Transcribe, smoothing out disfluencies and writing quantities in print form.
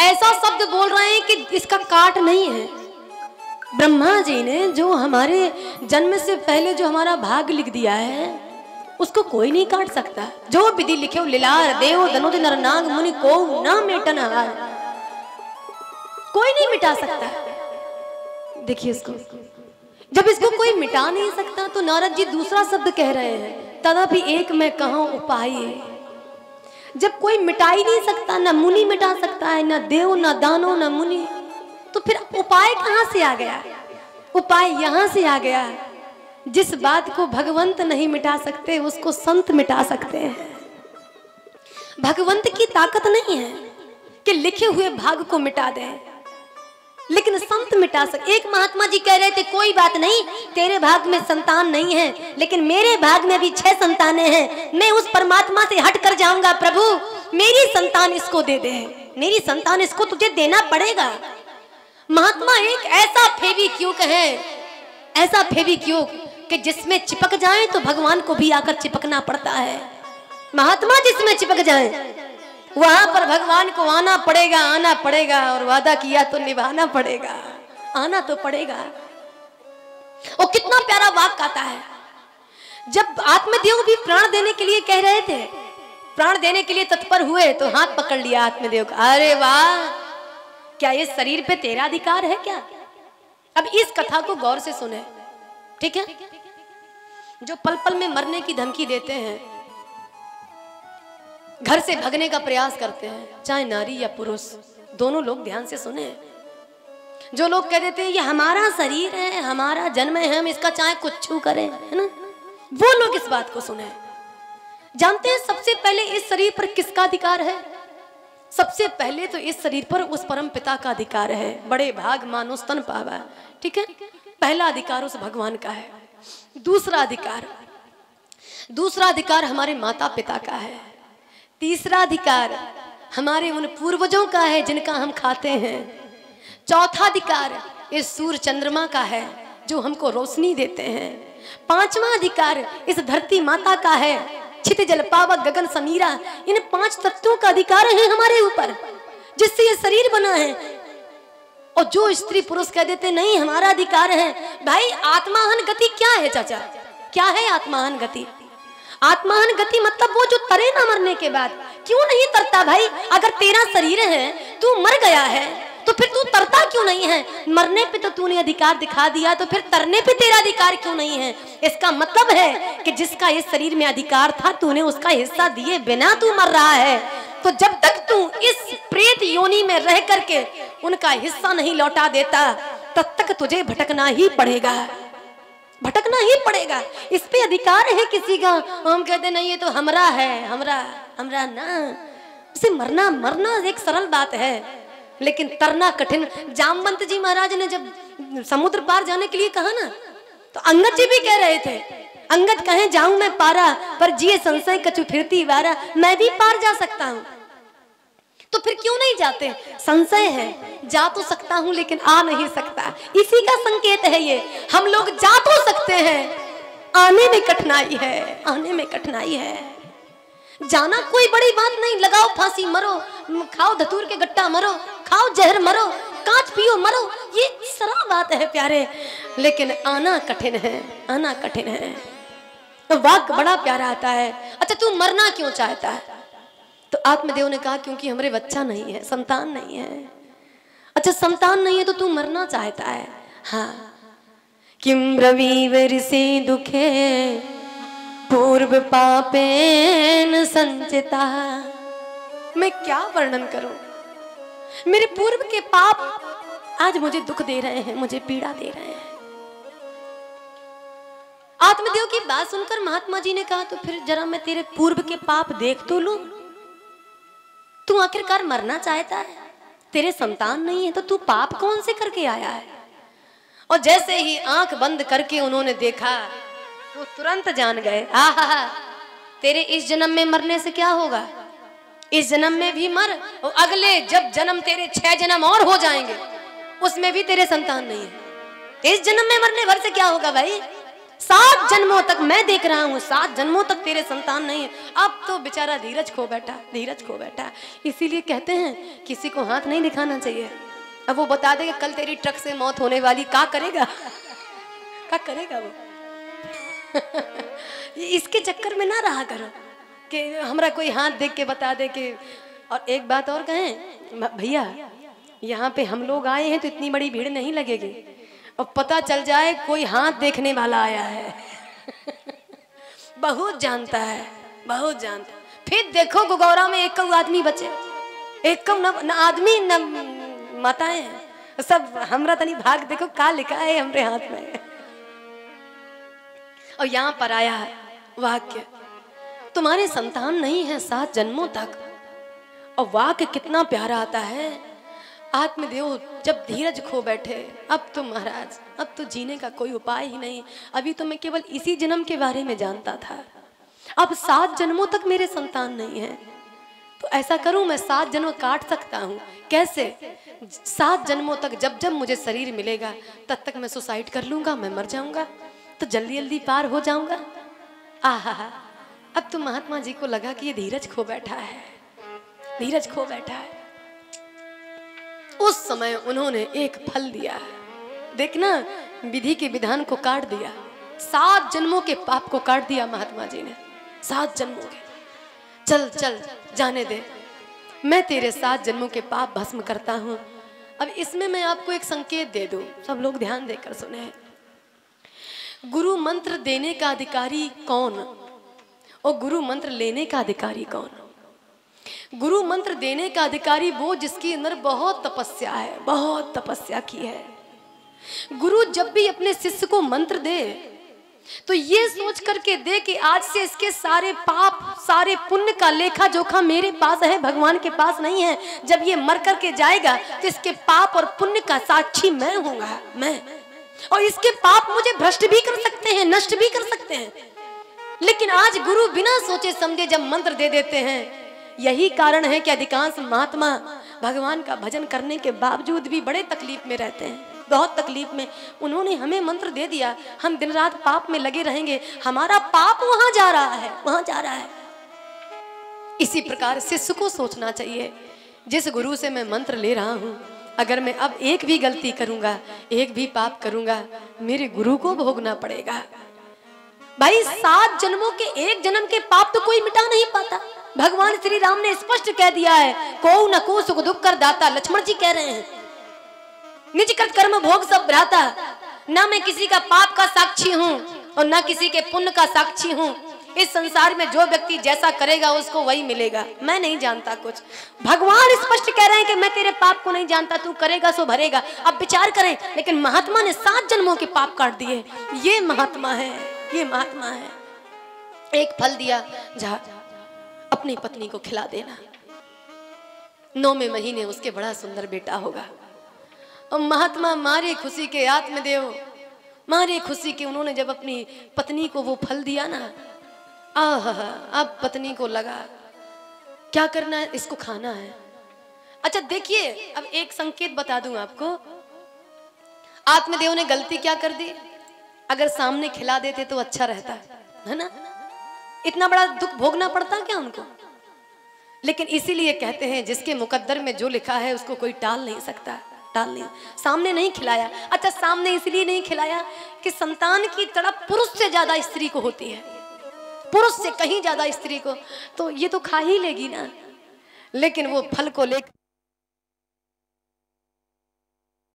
ऐसा शब्द बोल रहे हैं कि इसका काट नहीं है। ब्रह्मा जी ने जो हमारे जन्म से पहले जो हमारा भाग लिख दिया है उसको कोई नहीं काट सकता। जो विधि लिखे हो लीलार देव धनुज नर नाग मुनि को न मेटन हार, कोई नहीं मिटा सकता। देखिए इसको, जब इसको कोई मिटा नहीं सकता तो नारद जी दूसरा शब्द कह रहे हैं, तदपि एक मैं कहूं उपाय। जब कोई मिटा ही नहीं सकता, ना मुनि मिटा सकता है, ना देव ना दानो ना मुनि, तो फिर उपाय कहां से आ गया? उपाय यहां से आ गया, जिस बात को भगवंत नहीं मिटा सकते उसको संत मिटा सकते हैं। भगवंत की ताकत नहीं है कि लिखे हुए भाग को मिटा दें, लेकिन संत मिटा सकते। एक महात्मा जी कह रहे थे कोई बात नहीं, तेरे भाग में संतान नहीं है, लेकिन मेरे भाग में भी 6 संतानें हैं। मैं उस परमात्मा से हट कर जाऊंगा, प्रभु मेरी संतान इसको दे दे, मेरी संतान इसको तुझे देना पड़ेगा। महात्मा एक ऐसा फेविक्विक है, ऐसा फेविक्विक कि जिसमें चिपक जाए तो भगवान को भी आकर चिपकना पड़ता है। महात्मा जिसमें चिपक जाए वहां पर भगवान को आना पड़ेगा, आना पड़ेगा, और वादा किया तो निभाना पड़ेगा, आना तो पड़ेगा। और कितना प्यारा वाक्य आता है, जब आत्मदेव भी प्राण देने के लिए कह रहे थे, प्राण देने के लिए तत्पर हुए, तो हाथ पकड़ लिया आत्मदेव का। अरे वाह, क्या ये शरीर पे तेरा अधिकार है क्या? अब इस कथा को गौर से सुने, ठीक है? जो पल पल में मरने की धमकी देते हैं, घर से भगने का प्रयास करते हैं, चाहे नारी या पुरुष, दोनों लोग ध्यान से सुने। जो लोग कह देते हैं ये हमारा शरीर है, हमारा जन्म है, हम इसका चाहे कुछ करें, है ना, वो लोग इस बात को सुने। जानते हैं सबसे पहले इस शरीर पर किसका अधिकार है? सबसे पहले तो इस शरीर पर उस परम पिता का अधिकार है। बड़े भाग मानो स्तन पावा, ठीक है? पहला अधिकार उस भगवान का है। दूसरा अधिकार हमारे माता पिता का है। तीसरा अधिकार हमारे उन पूर्वजों का है जिनका हम खाते हैं। चौथा अधिकार इस सूर्य चंद्रमा का है जो हमको रोशनी देते हैं। पांचवा अधिकार इस धरती माता का है, छित जल पावक गगन समीरा। इन 5 तत्वों का अधिकार है हमारे ऊपर, जिससे ये शरीर बना है। और जो स्त्री पुरुष कह देते नहीं हमारा अधिकार है, भाई आत्माहन गति क्या है चाचा? क्या है आत्माहन गति? आत्माहन गति मतलब वो जो तरे ना मरने के बाद। क्यों नहीं तरता भाई? अगर तेरा शरीर है, तू मर गया है, तो फिर तू तरता क्यों नहीं है? मरने पे तो तूने अधिकार दिखा दिया, तो फिर तरने पे तेरा अधिकार क्यों नहीं है? इसका मतलब है कि जिसका इस शरीर में अधिकार था, तूने उसका हिस्सा दिए बिना तू मर रहा है। तो जब तक तू इस प्रेत योनि में रह करके उनका हिस्सा नहीं लौटा देता, तब तक तुझे भटकना ही पड़ेगा, भटकना ही पड़ेगा। इस पे अधिकार है किसी का? हम कहते नहीं ये तो हमरा है, हमरा ना। उसे मरना एक सरल बात है, लेकिन तरना कठिन। जामवंत जी महाराज ने जब समुद्र पार जाने के लिए कहा ना, तो अंगद जी भी कह रहे थे, अंगद कहे जाऊं मैं पारा, पर जिए संशय कछु फिरती वारा। मैं भी पार जा सकता हूं, तो फिर क्यों नहीं जाते? संशय है, जा तो सकता हूं लेकिन आ नहीं सकता। इसी का संकेत है ये। हम लोग जा तो सकते हैं, आने में कठिनाई है, आने में कठिनाई है। जाना कोई बड़ी बात नहीं, लगाओ फांसी मरो, खाओ धतूर के गट्टा मरो, खाओ जहर मरो, कांच पियो मरो, ये सरल बात है प्यारे। लेकिन आना कठिन है, आना कठिन है। तो वाक्य बड़ा प्यारा आता है। अच्छा तू मरना क्यों चाहता है? तो आत्मदेव ने कहा क्योंकि हमारे बच्चा नहीं है, संतान नहीं है। अच्छा संतान नहीं है तो तू मरना चाहता है? हाँ। किम रविवर से दुखे पूर्व पापेन संचिता। मैं क्या वर्णन करूं, मेरे पूर्व के पाप आज मुझे दुख दे रहे हैं, मुझे पीड़ा दे रहे हैं। आत्मदेव की बात सुनकर महात्मा जी ने कहा तो फिर जरा मैं तेरे पूर्व के पाप देख तो लूं। तू आखिरकार मरना चाहता है, तेरे संतान नहीं है, तो तू पाप कौन से करके आया है? और जैसे ही आंख बंद करके उन्होंने देखा तो तुरंत जान गए, आहा तेरे इस जन्म में मरने से क्या होगा, इस जन्म में भी मर, और अगले जब जन्म तेरे 6 जन्म और हो जाएंगे उसमें भी तेरे संतान नहीं है। इस जन्म में मरने भर से क्या होगा भाई? 7 जन्मों तक मैं देख रहा हूँ, 7 जन्मों तक तेरे संतान नहीं है। अब तो बेचारा धीरज खो बैठा, धीरज खो बैठा। इसीलिए कहते हैं किसी को हाथ नहीं दिखाना चाहिए। अब वो बता देगा कल तेरी ट्रक से मौत होने वाली, क्या करेगा? क्या करेगा वो? इसके चक्कर में ना रहा करो कि हमारा कोई हाथ देख के बता दे कि। और एक बात और कहें भैया, यहाँ पे हम लोग आए हैं तो इतनी बड़ी भीड़ नहीं लगेगी, और पता चल जाए कोई हाथ देखने वाला आया है बहुत जानता है, बहुत जानता। फिर देखो गुगौरा में एक आदमी बचे, एक न आदमी न माताएं, सब हमरा तनी भाग देखो का लिखा है हमरे हाथ में। और यहाँ पर आया है वाक्य, तुम्हारे संतान नहीं है 7 जन्मों तक। और वाक्य कितना प्यारा आता है, आत्मदेव जब धीरज खो बैठे, अब तो महाराज अब तो जीने का कोई उपाय ही नहीं। अभी तो मैं केवल इसी जन्म के बारे में जानता था, अब 7 जन्मों तक मेरे संतान नहीं है। तो ऐसा करूं, मैं 7 जन्म काट सकता हूं। कैसे? 7 जन्मों तक जब जब मुझे शरीर मिलेगा तब तक मैं सुसाइड कर लूंगा, मैं मर जाऊंगा, तो जल्दी जल्दी पार हो जाऊंगा। आहा, अब तो महात्मा जी को लगा कि ये धीरज खो बैठा है, धीरज खो बैठा है। उस समय उन्होंने एक फल दिया, देखना विधि के विधान को काट दिया, 7 जन्मों के पाप को काट दिया महात्मा जी ने, 7 जन्मों के। चल चल जाने दे, मैं तेरे 7 जन्मों के पाप भस्म करता हूं। अब इसमें मैं आपको एक संकेत दे दूं, सब लोग ध्यान देकर सुने। गुरु मंत्र देने का अधिकारी कौन और गुरु मंत्र लेने का अधिकारी कौन? गुरु मंत्र देने का अधिकारी वो जिसके अंदर बहुत तपस्या है, बहुत तपस्या की है। गुरु जब भी अपने शिष्य को मंत्र दे तो ये सोच करके दे कि आज से इसके सारे पाप सारे पुण्य का लेखा जोखा मेरे पास है, भगवान के पास नहीं है। जब ये मर करके जाएगा तो इसके पाप और पुण्य का साक्षी मैं होऊंगा, मैं। और इसके पाप मुझे भ्रष्ट भी कर सकते हैं, नष्ट भी कर सकते हैं। लेकिन आज गुरु बिना सोचे समझे जब मंत्र दे देते हैं, यही कारण है कि अधिकांश महात्मा भगवान का भजन करने के बावजूद भी बड़े तकलीफ में रहते हैं, बहुत तकलीफ में। उन्होंने हमें मंत्र दे दिया, हम दिन रात पाप में लगे रहेंगे, हमारा पाप वहां जा रहा है, वहां जा रहा है। इसी प्रकार शिष्य को सोचना चाहिए, जिस गुरु से मैं मंत्र ले रहा हूं, अगर मैं अब एक भी गलती करूंगा, एक भी पाप करूंगा, मेरे गुरु को भोगना पड़ेगा। भाई 7 जन्मों के एक जन्म के पाप तो कोई मिटा नहीं पाता। भगवान श्री राम ने स्पष्ट कह दिया है, को न को सुख दुख कर दाता। लक्ष्मण जी कह रहे हैं, निज कृत कर्म भोग सब भ्राता। ना मैं किसी का पाप का साक्षी हूँ और ना किसी के पुण्य का साक्षी हूँ। इस संसार में जो व्यक्ति जैसा करेगा उसको वही मिलेगा, मैं नहीं जानता कुछ। भगवान स्पष्ट कह रहे हैं कि मैं तेरे पाप को नहीं जानता, तू करेगा सो भरेगा। अब विचार करें, लेकिन महात्मा ने 7 जन्मों के पाप काट दिए। ये महात्मा है, ये महात्मा है। एक फल दिया, जा अपनी पत्नी को खिला देना, 9वें महीने उसके बड़ा सुंदर बेटा होगा। और महात्मा मारे खुशी के, आत्मदेव मारे खुशी के, उन्होंने जब अपनी पत्नी को वो फल दिया ना, अब पत्नी को लगा क्या करना है, इसको खाना है। अच्छा देखिए, अब एक संकेत बता दूं आपको, आत्मदेव ने गलती क्या कर दी, अगर सामने खिला देते तो अच्छा रहता है ना, इतना बड़ा दुख भोगना पड़ता क्या उनको। लेकिन इसीलिए कहते हैं जिसके मुकद्दर में जो लिखा है उसको कोई टाल नहीं सकता, टाल नहीं। सामने नहीं खिलाया, अच्छा सामने इसलिए नहीं खिलाया कि संतान की तड़प पुरुष से ज्यादा स्त्री को होती है, पुरुष से कहीं ज्यादा स्त्री को, तो ये तो खा ही लेगी ना। लेकिन वो फल को लेकर